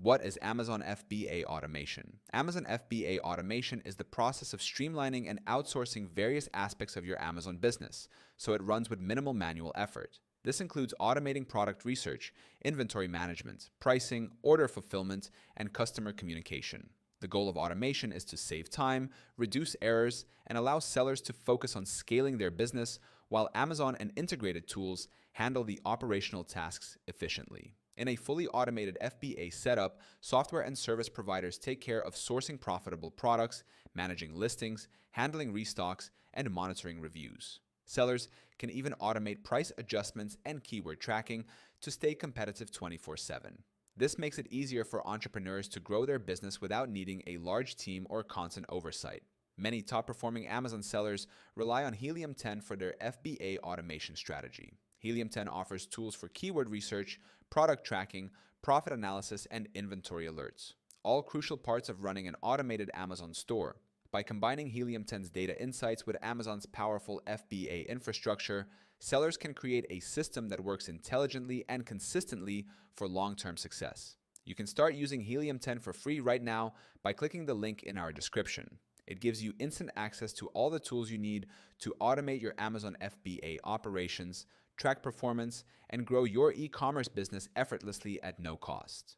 What is Amazon FBA automation? Amazon FBA automation is the process of streamlining and outsourcing various aspects of your Amazon business, so it runs with minimal manual effort. This includes automating product research, inventory management, pricing, order fulfillment, and customer communication. The goal of automation is to save time, reduce errors, and allow sellers to focus on scaling their business, while Amazon and integrated tools handle the operational tasks efficiently. In a fully automated FBA setup, software and service providers take care of sourcing profitable products, managing listings, handling restocks, and monitoring reviews. Sellers can even automate price adjustments and keyword tracking to stay competitive 24/7. This makes it easier for entrepreneurs to grow their business without needing a large team or constant oversight. Many top-performing Amazon sellers rely on Helium 10 for their FBA automation strategy. Helium 10 offers tools for keyword research, product tracking, profit analysis, and inventory alerts, all crucial parts of running an automated Amazon store. By combining Helium 10's data insights with Amazon's powerful FBA infrastructure, sellers can create a system that works intelligently and consistently for long-term success. You can start using Helium 10 for free right now by clicking the link in our description. It gives you instant access to all the tools you need to automate your Amazon FBA operations, track performance, and grow your e-commerce business effortlessly at no cost.